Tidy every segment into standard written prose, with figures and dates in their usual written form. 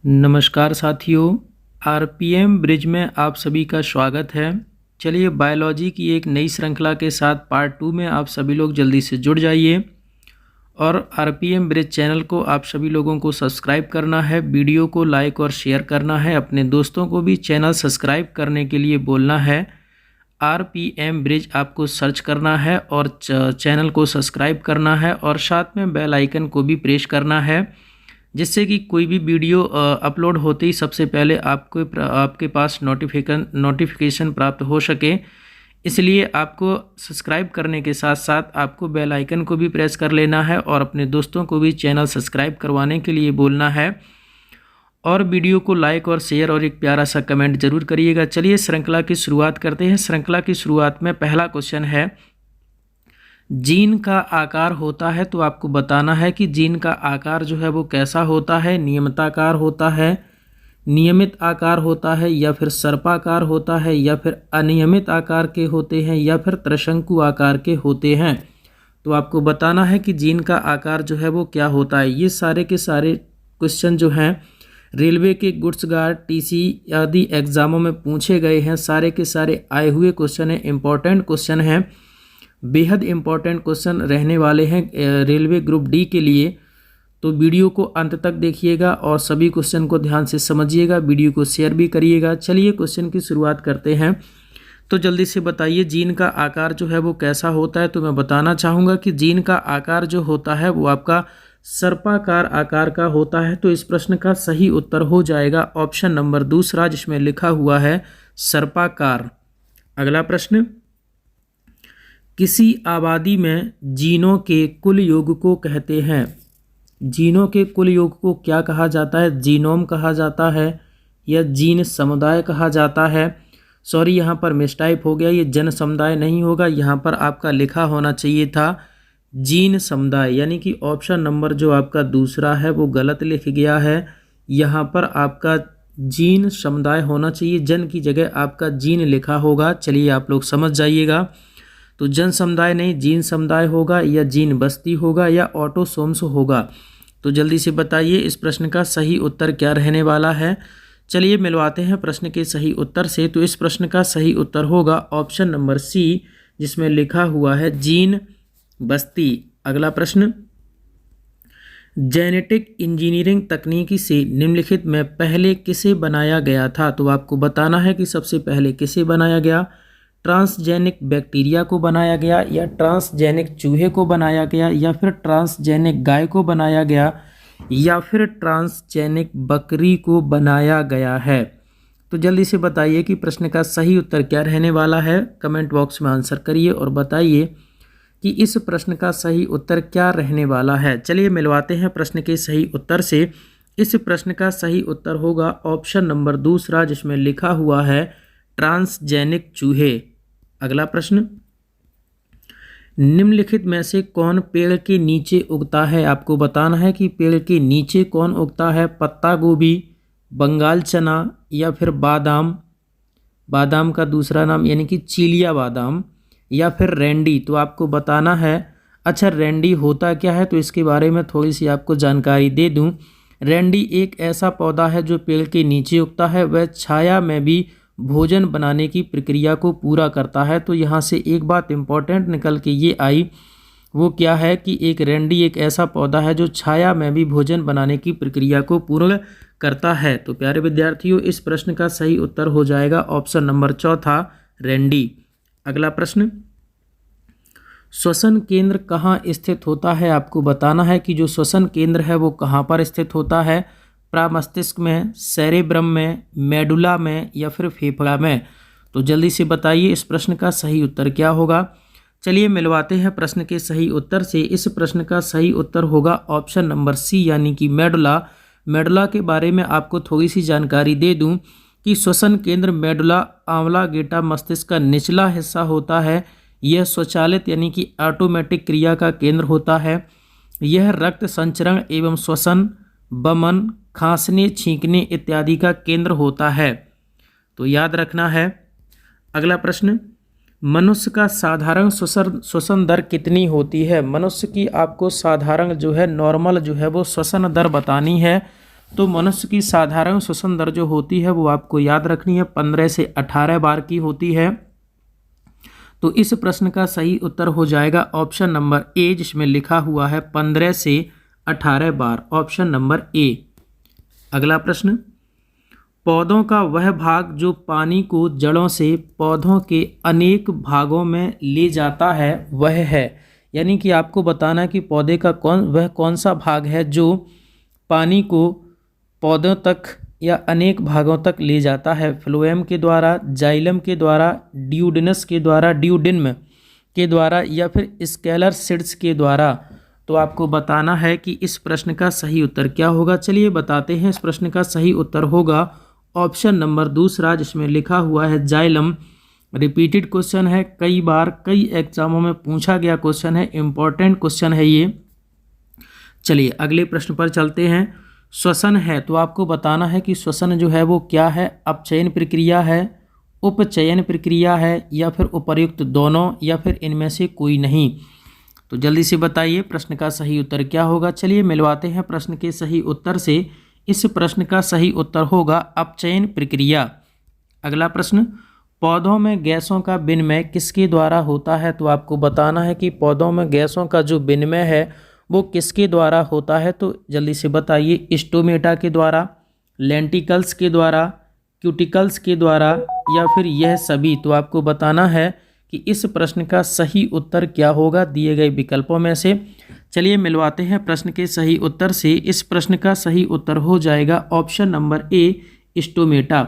नमस्कार साथियों, RPM bridge में आप सभी का स्वागत है। चलिए बायोलॉजी की एक नई श्रृंखला के साथ पार्ट 2 में आप सभी लोग जल्दी से जुड़ जाइए और आरपीएम ब्रिज चैनल को आप सभी लोगों को सब्सक्राइब करना है, वीडियो को लाइक और शेयर करना है, अपने दोस्तों को भी चैनल सब्सक्राइब करने के लिए बोलना है। आरपीएम ब्रिज आपको सर्च करना है और चैनल को सब्सक्राइब करना है और साथ में बेल आइकन को भी प्रेस करना है, जिससे कि कोई भी वीडियो अपलोड होते ही सबसे पहले आपके पास नोटिफिकेशन प्राप्त हो सके। इसलिए आपको सब्सक्राइब करने के साथ साथ आपको बेल आइकन को भी प्रेस कर लेना है और अपने दोस्तों को भी चैनल सब्सक्राइब करवाने के लिए बोलना है और वीडियो को लाइक और शेयर और एक प्यारा सा कमेंट जरूर करिएगा। चलिए श्रृंखला की शुरुआत करते हैं। श्रृंखला की शुरुआत में पहला क्वेश्चन है, जीन का आकार होता है तो आपको बताना है कि जीन का आकार जो है वो कैसा होता है। नियमिताकार होता है, नियमित आकार होता है, या फिर सर्पाकार होता है, या फिर अनियमित आकार के होते हैं, या फिर त्रिशंकु आकार के होते हैं। तो आपको बताना है कि जीन का आकार जो है वो क्या होता है। ये सारे के सारे क्वेश्चन जो हैं रेलवे के गुड्स गार्ड, टीसी आदि एग्जामों में पूछे गए हैं। सारे के सारे आए हुए क्वेश्चन हैं, इंपॉर्टेंट क्वेश्चन हैं, बेहद इंपॉर्टेंट क्वेश्चन रहने वाले हैं रेलवे ग्रुप डी के लिए। तो वीडियो को अंत तक देखिएगा और सभी क्वेश्चन को ध्यान से समझिएगा, वीडियो को शेयर भी करिएगा। चलिए क्वेश्चन की शुरुआत करते हैं। तो जल्दी से बताइए जीन का आकार जो है वो कैसा होता है। तो मैं बताना चाहूँगा कि जीन का आकार जो होता है वो आपका सर्पाकार आकार का होता है। तो इस प्रश्न का सही उत्तर हो जाएगा ऑप्शन नंबर दूसरा, जिसमें लिखा हुआ है सर्पाकार। अगला प्रश्न, किसी आबादी में जीनों के कुल योग को कहते हैं। जीनों के कुल योग को क्या कहा जाता है? जीनोम कहा जाता है या जीन समुदाय कहा जाता है। सॉरी, यहाँ पर मिसटाइप हो गया, ये जन समुदाय नहीं होगा, यहाँ पर आपका लिखा होना चाहिए था जीन समुदाय, यानी कि ऑप्शन नंबर जो आपका दूसरा है वो गलत लिख गया है। यहाँ पर आपका जीन समुदाय होना चाहिए, जन की जगह आपका जीन लिखा होगा। चलिए आप लोग समझ जाइएगा। तो जन समुदाय नहीं, जीन समुदाय होगा, या जीन बस्ती होगा, या ऑटोसोम्स होगा। तो जल्दी से बताइए इस प्रश्न का सही उत्तर क्या रहने वाला है। चलिए मिलवाते हैं प्रश्न के सही उत्तर से। तो इस प्रश्न का सही उत्तर होगा ऑप्शन नंबर सी, जिसमें लिखा हुआ है जीन बस्ती। अगला प्रश्न, जेनेटिक इंजीनियरिंग तकनीकी से निम्नलिखित में पहले किसे बनाया गया था। तो आपको बताना है कि सबसे पहले किसे बनाया गया। ट्रांसजेनिक बैक्टीरिया को बनाया गया, या ट्रांसजेनिक चूहे को बनाया गया, या फिर ट्रांसजेनिक गाय को बनाया गया, या फिर ट्रांसजेनिक बकरी को बनाया गया है। तो जल्दी से बताइए कि प्रश्न का सही उत्तर क्या रहने वाला है। कमेंट बॉक्स में आंसर करिए और बताइए कि इस प्रश्न का सही उत्तर क्या रहने वाला है। चलिए मिलवाते हैं प्रश्न के सही उत्तर से। इस प्रश्न का सही उत्तर होगा ऑप्शन नंबर दूसरा, जिसमें लिखा हुआ है ट्रांसजेनिक चूहे। अगला प्रश्न, निम्नलिखित में से कौन पेड़ के नीचे उगता है। आपको बताना है कि पेड़ के नीचे कौन उगता है। पत्ता गोभी, बंगाल चना, या फिर बादाम, बादाम का दूसरा नाम यानी कि चीलिया बादाम, या फिर रेंडी। तो आपको बताना है। अच्छा, रेंडी होता क्या है तो इसके बारे में थोड़ी सी आपको जानकारी दे दूं। रेंडी एक ऐसा पौधा है जो पेड़ के नीचे उगता है, वह छाया में भी भोजन बनाने की प्रक्रिया को पूरा करता है। तो यहाँ से एक बात इम्पॉर्टेंट निकल के ये आई, वो क्या है कि एक रेंडी एक ऐसा पौधा है जो छाया में भी भोजन बनाने की प्रक्रिया को पूर्ण करता है। तो प्यारे विद्यार्थियों, इस प्रश्न का सही उत्तर हो जाएगा ऑप्शन नंबर चौथा, रेंडी। अगला प्रश्न, श्वसन केंद्र कहाँ स्थित होता है। आपको बताना है कि जो श्वसन केंद्र है वो कहाँ पर स्थित होता है। प्रामस्तिष्क में, सेरेब्रम में, मेडुला में, या फिर फेफड़ा में। तो जल्दी से बताइए इस प्रश्न का सही उत्तर क्या होगा। चलिए मिलवाते हैं प्रश्न के सही उत्तर से। इस प्रश्न का सही उत्तर होगा ऑप्शन नंबर सी, यानी कि मेडुला। मेडुला के बारे में आपको थोड़ी सी जानकारी दे दूं कि श्वसन केंद्र मेडुला आंवलागेटा मस्तिष्क का निचला हिस्सा होता है। यह स्वचालित यानी कि ऑटोमेटिक क्रिया का केंद्र होता है। यह रक्त संचरण एवं श्वसन, बमन, खांसने, छींकने इत्यादि का केंद्र होता है। तो याद रखना है। अगला प्रश्न, मनुष्य का साधारण श्वसन दर कितनी होती है। मनुष्य की आपको साधारण जो है नॉर्मल जो है वो श्वसन दर बतानी है। तो मनुष्य की साधारण श्वसन दर जो होती है वो आपको याद रखनी है 15 से 18 बार की होती है। तो इस प्रश्न का सही उत्तर हो जाएगा ऑप्शन नंबर ए, जिसमें लिखा हुआ है 15 से 18 बार, ऑप्शन नंबर ए। अगला प्रश्न, पौधों का वह भाग जो पानी को जड़ों से पौधों के अनेक भागों में ले जाता है वह है। यानी कि आपको बताना है कि पौधे का कौन सा भाग है जो पानी को पौधों तक या अनेक भागों तक ले जाता है। फ्लोएम के द्वारा, जाइलम के द्वारा, ड्यूडिनस के द्वारा, ड्यूडिन्म के द्वारा या फिर स्केलर सीड्स के द्वारा। तो आपको बताना है कि इस प्रश्न का सही उत्तर क्या होगा। चलिए बताते हैं। इस प्रश्न का सही उत्तर होगा ऑप्शन नंबर दूसरा, जिसमें लिखा हुआ है जाइलम। रिपीटेड क्वेश्चन है, कई बार कई एग्जामों में पूछा गया क्वेश्चन है, इंपॉर्टेंट क्वेश्चन है ये। चलिए अगले प्रश्न पर चलते हैं। श्वसन है, तो आपको बताना है कि श्वसन जो है वो क्या है। अपचयन प्रक्रिया है, उपचयन प्रक्रिया है, या फिर उपर्युक्त दोनों, या फिर इनमें से कोई नहीं। तो जल्दी से बताइए प्रश्न का सही उत्तर क्या होगा। चलिए मिलवाते हैं प्रश्न के सही उत्तर से। इस प्रश्न का सही उत्तर होगा अपचयन प्रक्रिया। अगला प्रश्न, पौधों में गैसों का विनिमय किसके द्वारा होता है। तो आपको बताना है कि पौधों में गैसों का जो विनिमय है वो किसके द्वारा होता है। तो जल्दी से बताइए, स्टोमेटा के द्वारा, लेंटिकल्स के द्वारा, क्यूटिकल्स के द्वारा, या फिर यह सभी। तो आपको बताना है कि इस प्रश्न का सही उत्तर क्या होगा दिए गए विकल्पों में से। चलिए मिलवाते हैं प्रश्न के सही उत्तर से। इस प्रश्न का सही उत्तर हो जाएगा ऑप्शन नंबर ए, स्टोमेटा।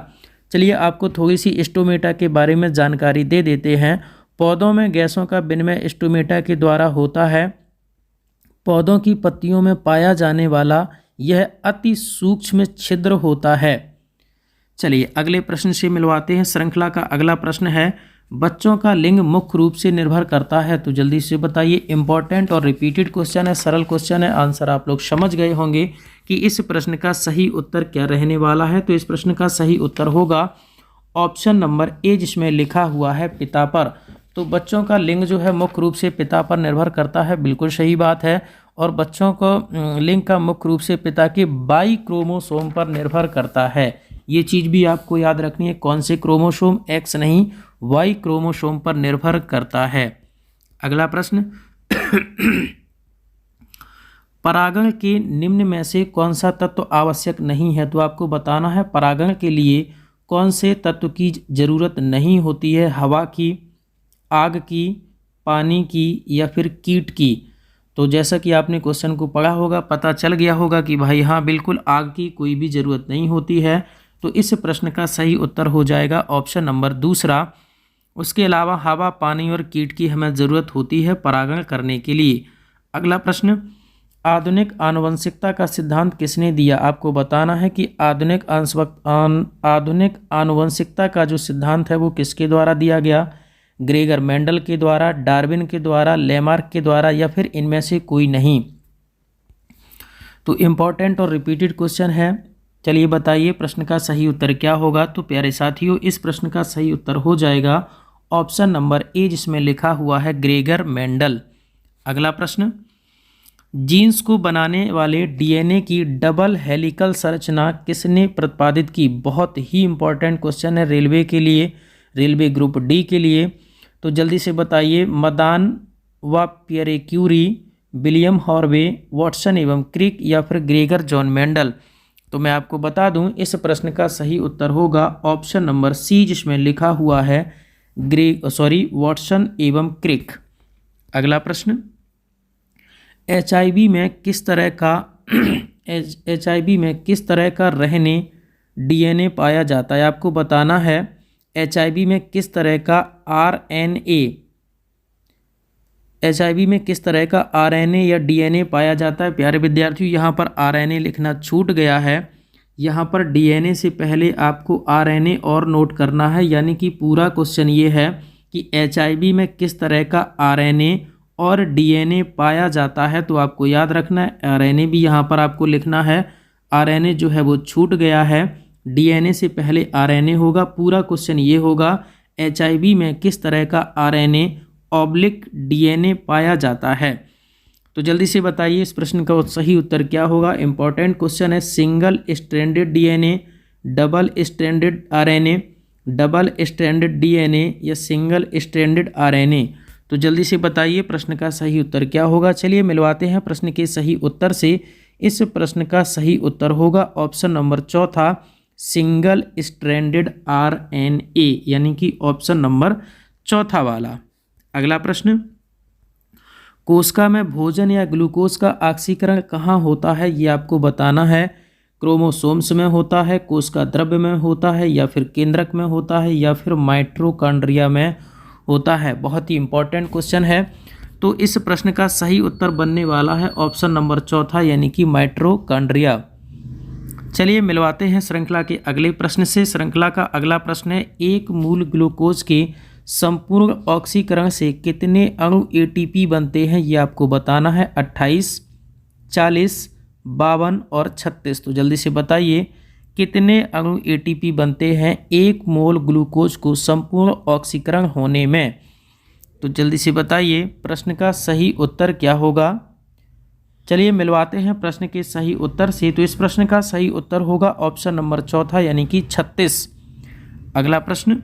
चलिए आपको थोड़ी सी स्टोमेटा के बारे में जानकारी दे देते हैं। पौधों में गैसों का विनिमय स्टोमेटा के द्वारा होता है। पौधों की पत्तियों में पाया जाने वाला यह अति सूक्ष्म छिद्र होता है। चलिए अगले प्रश्न से मिलवाते हैं। श्रृंखला का अगला प्रश्न है, बच्चों का लिंग मुख्य रूप से निर्भर करता है। तो जल्दी से बताइए। इंपॉर्टेंट और रिपीटेड क्वेश्चन है, सरल क्वेश्चन है। आंसर आप लोग समझ गए होंगे कि इस प्रश्न का सही उत्तर क्या रहने वाला है। तो इस प्रश्न का सही उत्तर होगा ऑप्शन नंबर ए, जिसमें लिखा हुआ है पिता पर। तो बच्चों का लिंग जो है मुख्य रूप से पिता पर निर्भर करता है, बिल्कुल सही बात है। और बच्चों को लिंग का मुख्य रूप से पिता के बाई क्रोमोसोम पर निर्भर करता है। ये चीज़ भी आपको याद रखनी है। कौन से क्रोमोसोम, एक्स नहीं, वाई क्रोमोसोम पर निर्भर करता है। अगला प्रश्न, परागण के निम्न में से कौन सा तत्व आवश्यक नहीं है। तो आपको बताना है परागण के लिए कौन से तत्व की जरूरत नहीं होती है। हवा की, आग की, पानी की, या फिर कीट की। तो जैसा कि आपने क्वेश्चन को पढ़ा होगा, पता चल गया होगा कि भाई हाँ बिल्कुल आग की कोई भी ज़रूरत नहीं होती है। तो इस प्रश्न का सही उत्तर हो जाएगा ऑप्शन नंबर दूसरा। उसके अलावा हवा, पानी और कीट की हमें ज़रूरत होती है परागण करने के लिए। अगला प्रश्न, आधुनिक आनुवंशिकता का सिद्धांत किसने दिया। आपको बताना है कि आधुनिक आनुवंशिकता का जो सिद्धांत है वो किसके द्वारा दिया गया। ग्रेगर मेंडल के द्वारा, डार्विन के द्वारा, लेमार्क के द्वारा, या फिर इनमें से कोई नहीं। तो इम्पॉर्टेंट और रिपीटेड क्वेश्चन है। चलिए बताइए प्रश्न का सही उत्तर क्या होगा। तो प्यारे साथियों, इस प्रश्न का सही उत्तर हो जाएगा ऑप्शन नंबर ए, जिसमें लिखा हुआ है ग्रेगर मेंडल। अगला प्रश्न, जीन्स को बनाने वाले डीएनए की डबल हेलिकल संरचना किसने प्रतिपादित की। बहुत ही इंपॉर्टेंट क्वेश्चन है रेलवे के लिए, रेलवे ग्रुप डी के लिए। तो जल्दी से बताइए। मदान व Pierre Curie, William Harvey, Watson एवं क्रिक, या फिर ग्रेगर जॉन मेंडल। तो मैं आपको बता दूं इस प्रश्न का सही उत्तर होगा ऑप्शन नंबर सी, जिसमें लिखा हुआ है वाटसन एवं क्रिक। अगला प्रश्न, एचआईवी में किस तरह का रहने डीएनए पाया जाता है। आपको बताना है एचआईवी में किस तरह का आरएनए या डीएनए पाया जाता है। प्यारे विद्यार्थियों, यहाँ पर आरएनए लिखना छूट गया है। यहाँ पर डीएनए से पहले आपको आरएनए और नोट करना है। यानी कि पूरा क्वेश्चन ये है कि एचआईवी में किस तरह का आरएनए और डीएनए पाया जाता है। तो आपको याद रखना है आरएनए भी यहाँ पर आपको लिखना है। आरएनए जो है वो छूट गया है, डीएनए से पहले आरएनए होगा। पूरा क्वेश्चन ये होगा एचआईवी में किस तरह का आरएनए ऑब्लिक डीएनए पाया जाता है। तो तो जल्दी से बताइए इस प्रश्न का सही उत्तर क्या होगा। इंपॉर्टेंट क्वेश्चन है। Single stranded DNA, double stranded RNA, double stranded DNA या सिंगल स्ट्रैंडेड आरएनए। तो जल्दी से बताइए प्रश्न का सही उत्तर क्या होगा। चलिए मिलवाते हैं प्रश्न के सही उत्तर से। इस प्रश्न का सही उत्तर होगा ऑप्शन नंबर चौथा, सिंगल स्ट्रैंडेड आरएनए, यानी कि ऑप्शन नंबर चौथा वाला। अगला प्रश्न, कोशिका में भोजन या ग्लूकोज का ऑक्सीकरण कहाँ होता है, ये आपको बताना है। क्रोमोसोम्स में होता है, कोशिका द्रव्य में होता है, या फिर केंद्रक में होता है, या फिर माइटोकॉन्ड्रिया में होता है। बहुत ही इंपॉर्टेंट क्वेश्चन है। तो इस प्रश्न का सही उत्तर बनने वाला है ऑप्शन नंबर चौथा, यानी कि माइटोकॉन्ड्रिया। चलिए मिलवाते हैं श्रृंखला के अगले प्रश्न से। श्रृंखला का अगला प्रश्न है, एक मूल ग्लूकोज के संपूर्ण ऑक्सीकरण से कितने अणु एटीपी बनते हैं, ये आपको बताना है। 28, 40, 52 और 36। तो जल्दी से बताइए कितने अणु एटीपी बनते हैं एक मोल ग्लूकोज को संपूर्ण ऑक्सीकरण होने में। तो जल्दी से बताइए प्रश्न का सही उत्तर क्या होगा। चलिए मिलवाते हैं प्रश्न के सही उत्तर से। तो इस प्रश्न का सही उत्तर होगा ऑप्शन नंबर चौथा, यानी कि 36। अगला प्रश्न,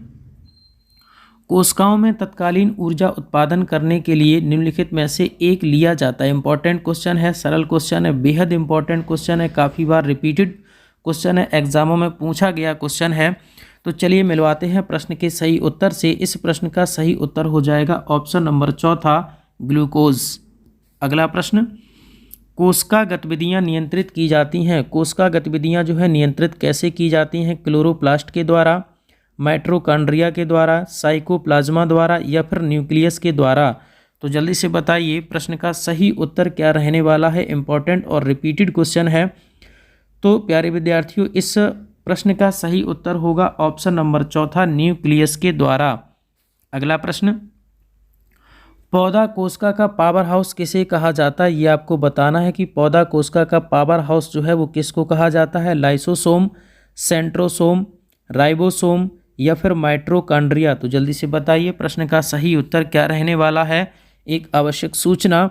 कोशिकाओं में तत्कालीन ऊर्जा उत्पादन करने के लिए निम्नलिखित में से एक लिया जाता है। इंपॉर्टेंट क्वेश्चन है, सरल क्वेश्चन है, बेहद इंपॉर्टेंट क्वेश्चन है, काफ़ी बार रिपीटेड क्वेश्चन है, एग्जामों में पूछा गया क्वेश्चन है। तो चलिए मिलवाते हैं प्रश्न के सही उत्तर से। इस प्रश्न का सही उत्तर हो जाएगा ऑप्शन नंबर चौथा, ग्लूकोज। अगला प्रश्न, कोशिका गतिविधियां नियंत्रित की जाती हैं। कोशिका गतिविधियां जो है नियंत्रित कैसे की जाती हैं? क्लोरोप्लास्ट के द्वारा, माइटोकॉन्ड्रिया के द्वारा, साइकोप्लाज्मा द्वारा, या फिर न्यूक्लियस के द्वारा। तो जल्दी से बताइए प्रश्न का सही उत्तर क्या रहने वाला है। इंपॉर्टेंट और रिपीटेड क्वेश्चन है। तो प्यारे विद्यार्थियों, इस प्रश्न का सही उत्तर होगा ऑप्शन नंबर चौथा, न्यूक्लियस के द्वारा। अगला प्रश्न, पौधा कोशिका का पावर हाउस किसे कहा जाता है, ये आपको बताना है कि पौधा कोशिका का पावर हाउस जो है वो किसको कहा जाता है। लाइसोसोम, सेंट्रोसोम, राइबोसोम या फिर माइटोकॉन्ड्रिया। तो जल्दी से बताइए प्रश्न का सही उत्तर क्या रहने वाला है। एक आवश्यक सूचना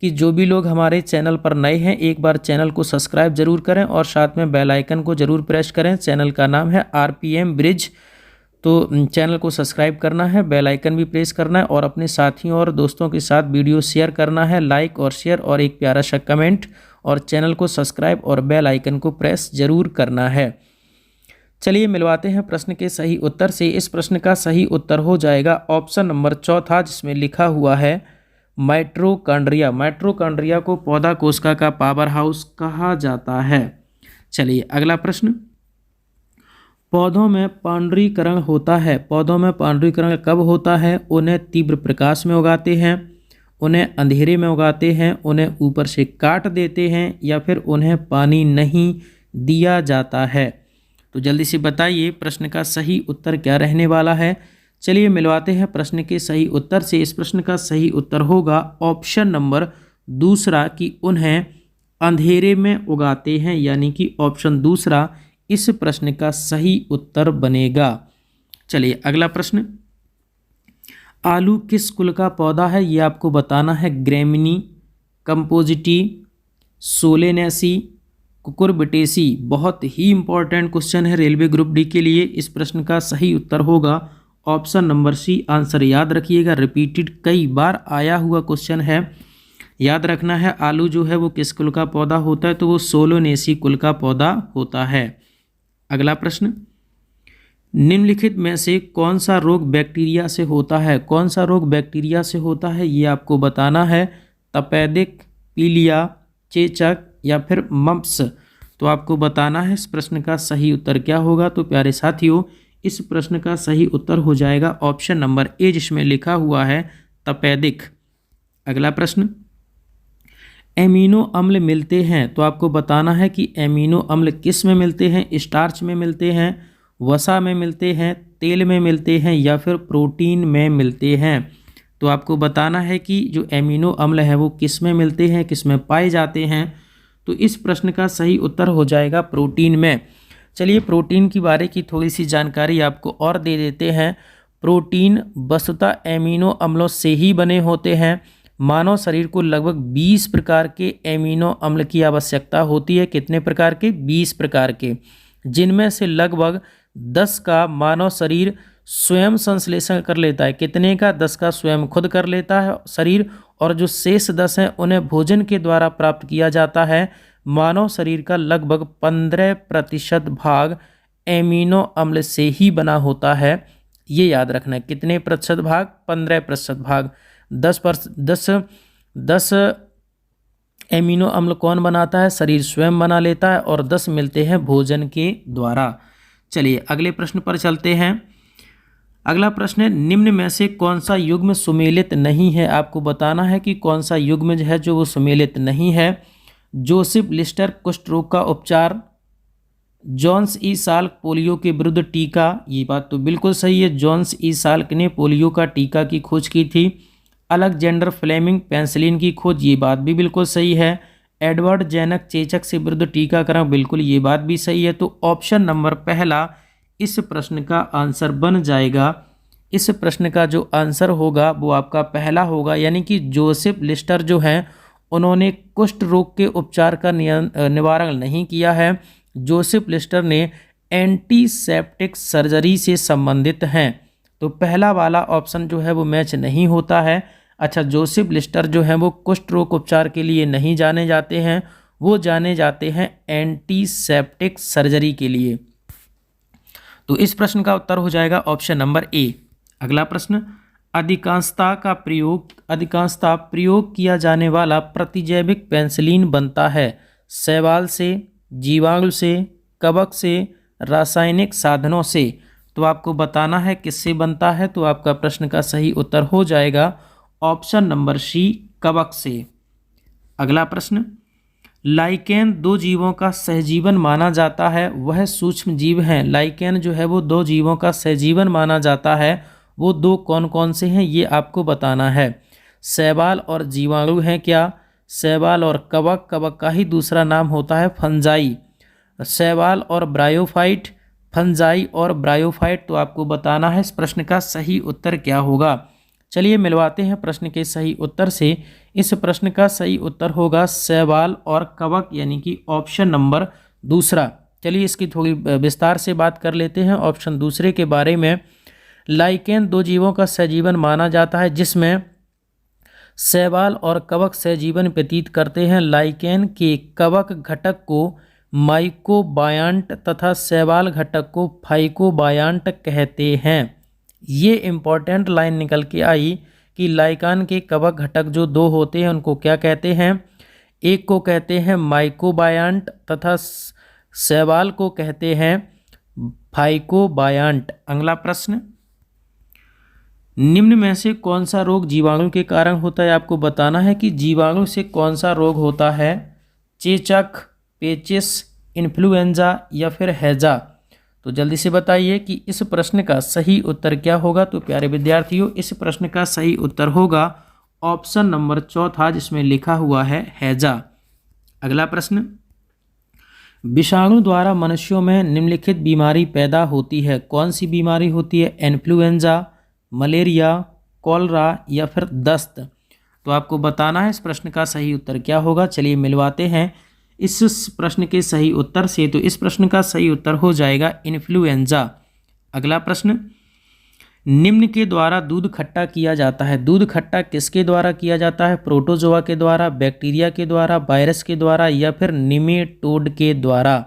कि जो भी लोग हमारे चैनल पर नए हैं, एक बार चैनल को सब्सक्राइब जरूर करें और साथ में बेल आइकन को जरूर प्रेस करें। चैनल का नाम है आरपीएम ब्रिज। तो चैनल को सब्सक्राइब करना है, बेल आइकन भी प्रेस करना है और अपने साथियों और दोस्तों के साथ वीडियो शेयर करना है। लाइक और शेयर और एक प्यारा सा कमेंट, और चैनल को सब्सक्राइब और बेल आइकन को प्रेस जरूर करना है। चलिए मिलवाते हैं प्रश्न के सही उत्तर से। इस प्रश्न का सही उत्तर हो जाएगा ऑप्शन नंबर चौथा, जिसमें लिखा हुआ है माइटोकॉन्ड्रिया। माइटोकॉन्ड्रिया को पौधा कोशिका का पावर हाउस कहा जाता है। चलिए अगला प्रश्न, पौधों में पांडुरीकरण होता है। पौधों में पांडुरीकरण कब होता है? उन्हें तीव्र प्रकाश में उगाते हैं, उन्हें अंधेरे में उगाते हैं, उन्हें ऊपर से काट देते हैं, या फिर उन्हें पानी नहीं दिया जाता है। तो जल्दी से बताइए प्रश्न का सही उत्तर क्या रहने वाला है। चलिए मिलवाते हैं प्रश्न के सही उत्तर से। इस प्रश्न का सही उत्तर होगा ऑप्शन नंबर दूसरा, कि उन्हें अंधेरे में उगाते हैं, यानी कि ऑप्शन दूसरा इस प्रश्न का सही उत्तर बनेगा। चलिए अगला प्रश्न, आलू किस कुल का पौधा है, ये आपको बताना है। Gramineae, Compositae, Solanaceae, Cucurbitaceae. बहुत ही इंपॉर्टेंट क्वेश्चन है रेलवे ग्रुप डी के लिए। इस प्रश्न का सही उत्तर होगा ऑप्शन नंबर सी। आंसर याद रखिएगा, रिपीटेड कई बार आया हुआ क्वेश्चन है, याद रखना है। आलू जो है वो किस कुल का पौधा होता है? तो वो सोलोनेसी कुल का पौधा होता है। अगला प्रश्न, निम्नलिखित में से कौन सा रोग बैक्टीरिया से होता है? कौन सा रोग बैक्टीरिया से होता है, ये आपको बताना है। तपेदिक, पीलिया, चेचक या फिर मम्प्स। तो आपको बताना है इस प्रश्न का सही उत्तर क्या होगा। तो प्यारे साथियों, इस प्रश्न का सही उत्तर हो जाएगा ऑप्शन नंबर ए, जिसमें लिखा हुआ है तपेदिक। अगला प्रश्न, एमिनो अम्ल मिलते हैं। तो आपको बताना है कि एमिनो अम्ल किस में मिलते हैं? स्टार्च में मिलते हैं, वसा में मिलते हैं, तेल में मिलते हैं, या फिर प्रोटीन में मिलते हैं। तो आपको बताना है कि जो एमिनो अम्ल है वो किस में मिलते हैं, किस में पाए जाते हैं। तो इस प्रश्न का सही उत्तर हो जाएगा प्रोटीन में। चलिए प्रोटीन की बारे की थोड़ी सी जानकारी आपको और दे देते हैं। प्रोटीन वस्तुतः एमिनो अम्लों से ही बने होते हैं। मानव शरीर को लगभग 20 प्रकार के एमिनो अम्ल की आवश्यकता होती है। कितने प्रकार के? 20 प्रकार के, जिनमें से लगभग 10 का मानव शरीर स्वयं संश्लेषण कर लेता है। कितने का? 10 का स्वयं खुद कर लेता है शरीर, और जो शेष 10 हैं उन्हें भोजन के द्वारा प्राप्त किया जाता है। मानव शरीर का लगभग 15% भाग एमिनो अम्ल से ही बना होता है। ये याद रखना है। कितने प्रतिशत भाग? 15% भाग। 10 एमिनो अम्ल कौन बनाता है? शरीर स्वयं बना लेता है, और 10 मिलते हैं भोजन के द्वारा। चलिए अगले प्रश्न पर चलते हैं। अगला प्रश्न है, निम्न में से कौन सा युग्म सुमेलित नहीं है? आपको बताना है कि कौन सा युग्म है जो वो सुमेलित नहीं है। जोसेफ लिस्टर कुष्ठ रोग का उपचार, जॉन्स ई साल्क पोलियो के विरुद्ध टीका, ये बात तो बिल्कुल सही है। जॉन्स ई साल्क ने पोलियो का टीका की खोज की थी। अलेक्जेंडर फ्लेमिंग पेंसिलिन की खोज, ये बात भी बिल्कुल सही है। एडवर्ड जेनक चेचक से विरुद्ध टीकाकरण, बिल्कुल ये बात भी सही है। तो ऑप्शन नंबर पहला इस प्रश्न का आंसर बन जाएगा। इस प्रश्न का जो आंसर होगा वो आपका पहला होगा, यानी कि जोसेफ लिस्टर जो हैं उन्होंने कुष्ठ रोग के उपचार का निवारण नहीं किया है। जोसेफ लिस्टर ने एंटीसेप्टिक सर्जरी से संबंधित हैं। तो पहला वाला ऑप्शन जो है वो मैच नहीं होता है। अच्छा, जोसेफ लिस्टर जो हैं वो कुष्ठ रोग उपचार के लिए नहीं जाने जाते हैं, वो जाने जाते हैं एंटीसेप्टिक सर्जरी के लिए। तो इस प्रश्न का उत्तर हो जाएगा ऑप्शन नंबर ए। अगला प्रश्न, अधिकांशतः प्रयोग किया जाने वाला प्रतिजैविक पेंसिलिन बनता है शैवाल से, जीवाणु से, कवक से, रासायनिक साधनों से। तो आपको बताना है किससे बनता है। तो आपका प्रश्न का सही उत्तर हो जाएगा ऑप्शन नंबर सी, कवक से। अगला प्रश्न, लाइकेन 2 जीवों का सहजीवन माना जाता है, वह सूक्ष्म जीव हैं। लाइकेन जो है वो 2 जीवों का सहजीवन माना जाता है, वो 2 कौन कौन से हैं ये आपको बताना है। शैवाल और जीवाणु हैं क्या? शैवाल और कवक, कवक का ही दूसरा नाम होता है फंजाई। शैवाल और ब्रायोफाइट, फंजाई और ब्रायोफाइट। तो आपको बताना है इस प्रश्न का सही उत्तर क्या होगा। चलिए मिलवाते हैं प्रश्न के सही उत्तर से। इस प्रश्न का सही उत्तर होगा शैवाल और कवक, यानी कि ऑप्शन नंबर दूसरा। चलिए इसकी थोड़ी विस्तार से बात कर लेते हैं ऑप्शन दूसरे के बारे में। लाइकेन 2 जीवों का सहजीवन माना जाता है, जिसमें शैवाल और कवक सहजीवन व्यतीत करते हैं। लाइकेन के कवक घटक को माइकोबायंट तथा शैवाल घटक को फाइकोबायंट कहते हैं। ये इम्पॉर्टेंट लाइन निकल के आई कि लाइकान के कवक घटक जो 2 होते हैं उनको क्या कहते हैं? एक को कहते हैं माइकोबायंट तथा शैवाल को कहते हैं फाइकोबायंट। अगला प्रश्न, निम्न में से कौन सा रोग जीवाणु के कारण होता है? आपको बताना है कि जीवाणु से कौन सा रोग होता है। चेचक, पेचिस, इन्फ्लुएंजा या फिर हैजा। तो जल्दी से बताइए कि इस प्रश्न का सही उत्तर क्या होगा। तो प्यारे विद्यार्थियों, इस प्रश्न का सही उत्तर होगा ऑप्शन नंबर चौथा, जिसमें लिखा हुआ है हैजा। अगला प्रश्न, विषाणु द्वारा मनुष्यों में निम्नलिखित बीमारी पैदा होती है। कौन सी बीमारी होती है? इन्फ्लुएंजा, मलेरिया, कॉलरा या फिर दस्त। तो आपको बताना है इस प्रश्न का सही उत्तर क्या होगा। चलिए मिलवाते हैं इस प्रश्न के सही उत्तर से। तो इस प्रश्न का सही उत्तर हो जाएगा इन्फ्लुएंजा। अगला प्रश्न, निम्न के द्वारा दूध खट्टा किया जाता है। दूध खट्टा किसके द्वारा किया जाता है? प्रोटोजोआ के द्वारा, बैक्टीरिया के द्वारा, वायरस के द्वारा या फिर निमेटोड के द्वारा।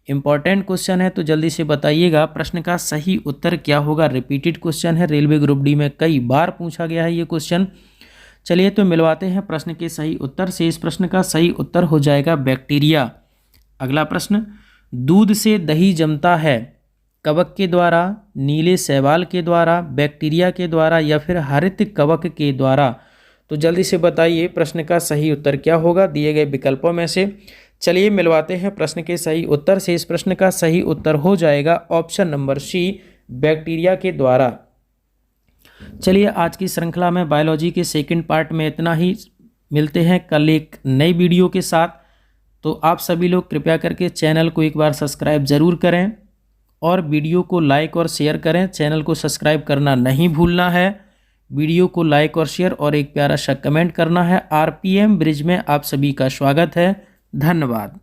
इंपॉर्टेंट क्वेश्चन है, तो जल्दी से बताइएगा प्रश्न का सही उत्तर क्या होगा। रिपीटेड क्वेश्चन है, रेलवे ग्रुप डी में कई बार पूछा गया है ये क्वेश्चन। चलिए तो मिलवाते हैं प्रश्न के सही उत्तर से। इस प्रश्न का सही उत्तर हो जाएगा बैक्टीरिया। अगला प्रश्न, दूध से दही जमता है कवक के द्वारा, नीले शैवाल के द्वारा, बैक्टीरिया के द्वारा या फिर हरित कवक के द्वारा। तो जल्दी से बताइए प्रश्न का सही उत्तर क्या होगा दिए गए विकल्पों में से। चलिए मिलवाते हैं प्रश्न के सही उत्तर से। इस प्रश्न का सही उत्तर हो जाएगा ऑप्शन नंबर सी, बैक्टीरिया के द्वारा। चलिए आज की श्रृंखला में बायोलॉजी के सेकंड पार्ट में इतना ही। मिलते हैं कल एक नई वीडियो के साथ। तो आप सभी लोग कृपया करके चैनल को एक बार सब्सक्राइब ज़रूर करें और वीडियो को लाइक और शेयर करें। चैनल को सब्सक्राइब करना नहीं भूलना है। वीडियो को लाइक और शेयर और एक प्यारा सा कमेंट करना है। आरपीएम ब्रिज में आप सभी का स्वागत है। धन्यवाद।